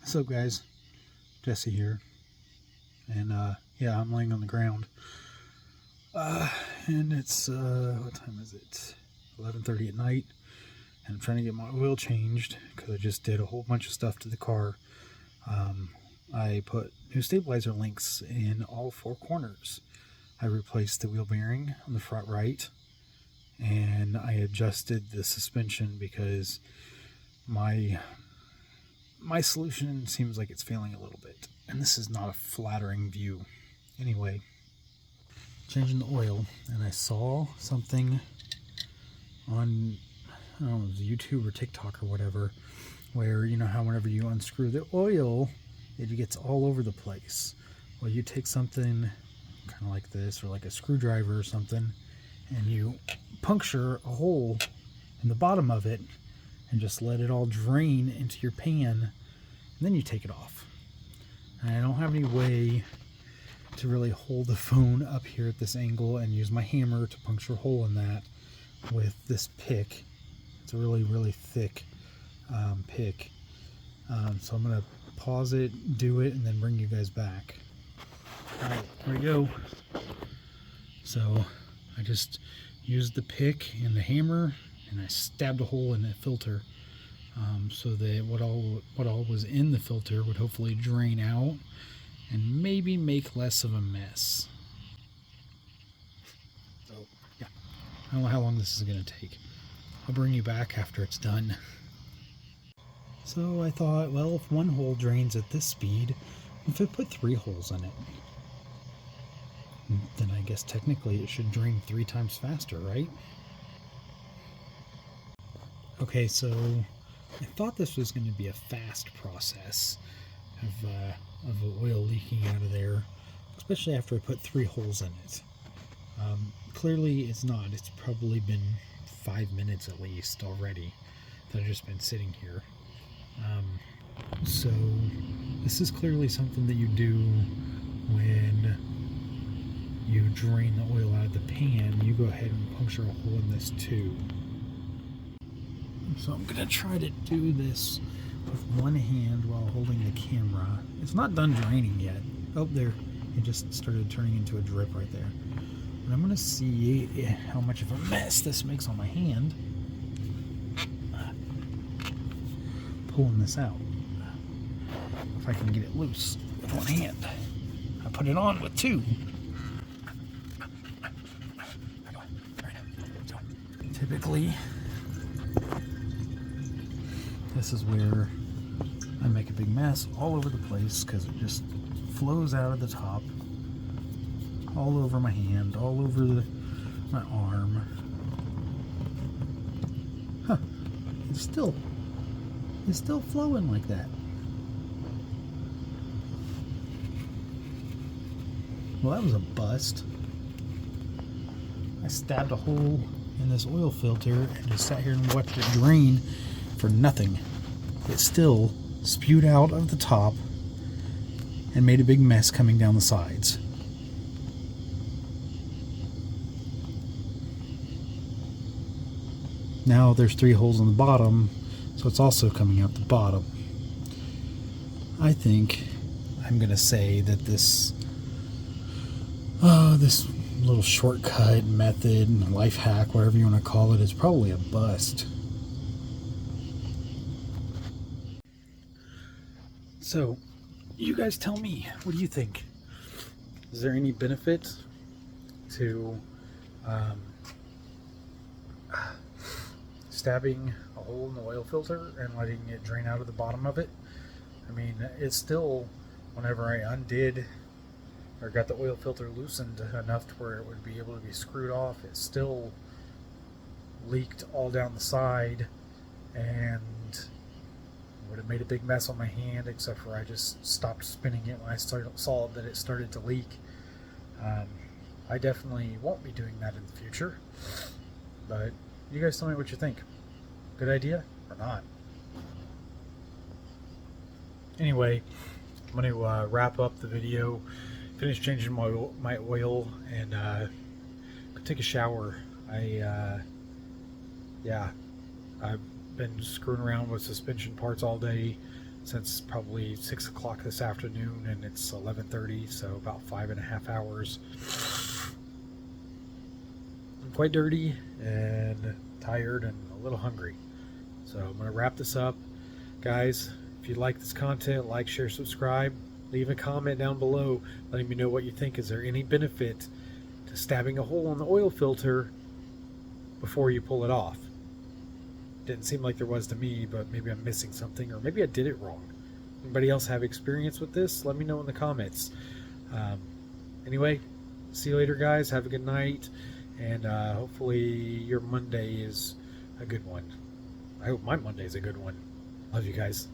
What's up, guys? Jesse here, and yeah, I'm laying on the ground. And it's what time is it? 11:30 at night, and I'm trying to get my oil changed because I just did a whole bunch of stuff to the car. I put new stabilizer links in all four corners. I replaced the wheel bearing on the front right, and I adjusted the suspension because my solution seems like it's failing a little bit, and this is not a flattering view. Anyway, changing the oil, and I saw something on, I don't know, it was YouTube or TikTok or whatever, where you know how whenever you unscrew the oil, it gets all over the place. Well, you take something kind of like this, or like a screwdriver or something, and you puncture a hole in the bottom of it and just let it all drain into your pan, and then you take it off. And I don't have any way to really hold the phone up here at this angle and use my hammer to puncture a hole in that with this pick. It's a really, really thick pick. So I'm going to pause it, do it, and then bring you guys back. Alright, here we go. So I just used the pick and the hammer, and I stabbed a hole in the filter so that what all was in the filter would hopefully drain out and maybe make less of a mess. So yeah, I don't know how long this is going to take. I'll bring you back after it's done. So I thought, well, if one hole drains at this speed, if I put 3 holes in it, then I guess technically it should drain 3 times faster, right? Okay, so I thought this was going to be a fast process of oil leaking out of there, especially after I put 3 holes in it. Clearly it's not. It's probably been 5 minutes at least already that I've just been sitting here. So this is clearly something that you do when you drain the oil out of the pan. You go ahead and puncture a hole in this too. So I'm going to try to do this with one hand while holding the camera. It's not done draining yet. Oh, there. It just started turning into a drip right there. And I'm going to see how much of a mess this makes on my hand. Pulling this out. If I can get it loose with one hand. I put it on with 2. Typically, this is where I make a big mess all over the place because it just flows out of the top, all over my hand, all over my arm. Huh, it's still flowing like that. Well, that was a bust. I stabbed a hole in this oil filter and just sat here and watched it drain for nothing. It still spewed out of the top and made a big mess coming down the sides. Now there's 3 holes on the bottom, so it's also coming out the bottom. I think I'm going to say that this little shortcut method, life hack, whatever you want to call it, is probably a bust. So, you guys tell me, what do you think? Is there any benefit to stabbing a hole in the oil filter and letting it drain out of the bottom of it? I mean, it's still, whenever I undid or got the oil filter loosened enough to where it would be able to be screwed off, it still leaked all down the side and would have made a big mess on my hand, except for I just stopped spinning it when I saw that it started to leak. I definitely won't be doing that in the future, but you guys tell me what you think. Good idea or not? Anyway, I'm going to wrap up the video, finish changing my oil, and go take a shower. Yeah, I've been screwing around with suspension parts all day, since probably 6 o'clock this afternoon, and it's 11:30, so about 5.5 hours. I'm quite dirty and tired and a little hungry, so I'm going to wrap this up. Guys, if you like this content, like, share, subscribe. Leave a comment down below letting me know what you think. Is there any benefit to stabbing a hole in the oil filter before you pull it off? Didn't seem like there was to me, but maybe I'm missing something, or maybe I did it wrong. Anybody else have experience with this? Let me know in the comments. Anyway, see you later, guys. Have a good night, and hopefully your Monday is a good one. I hope my Monday is a good one. Love you guys.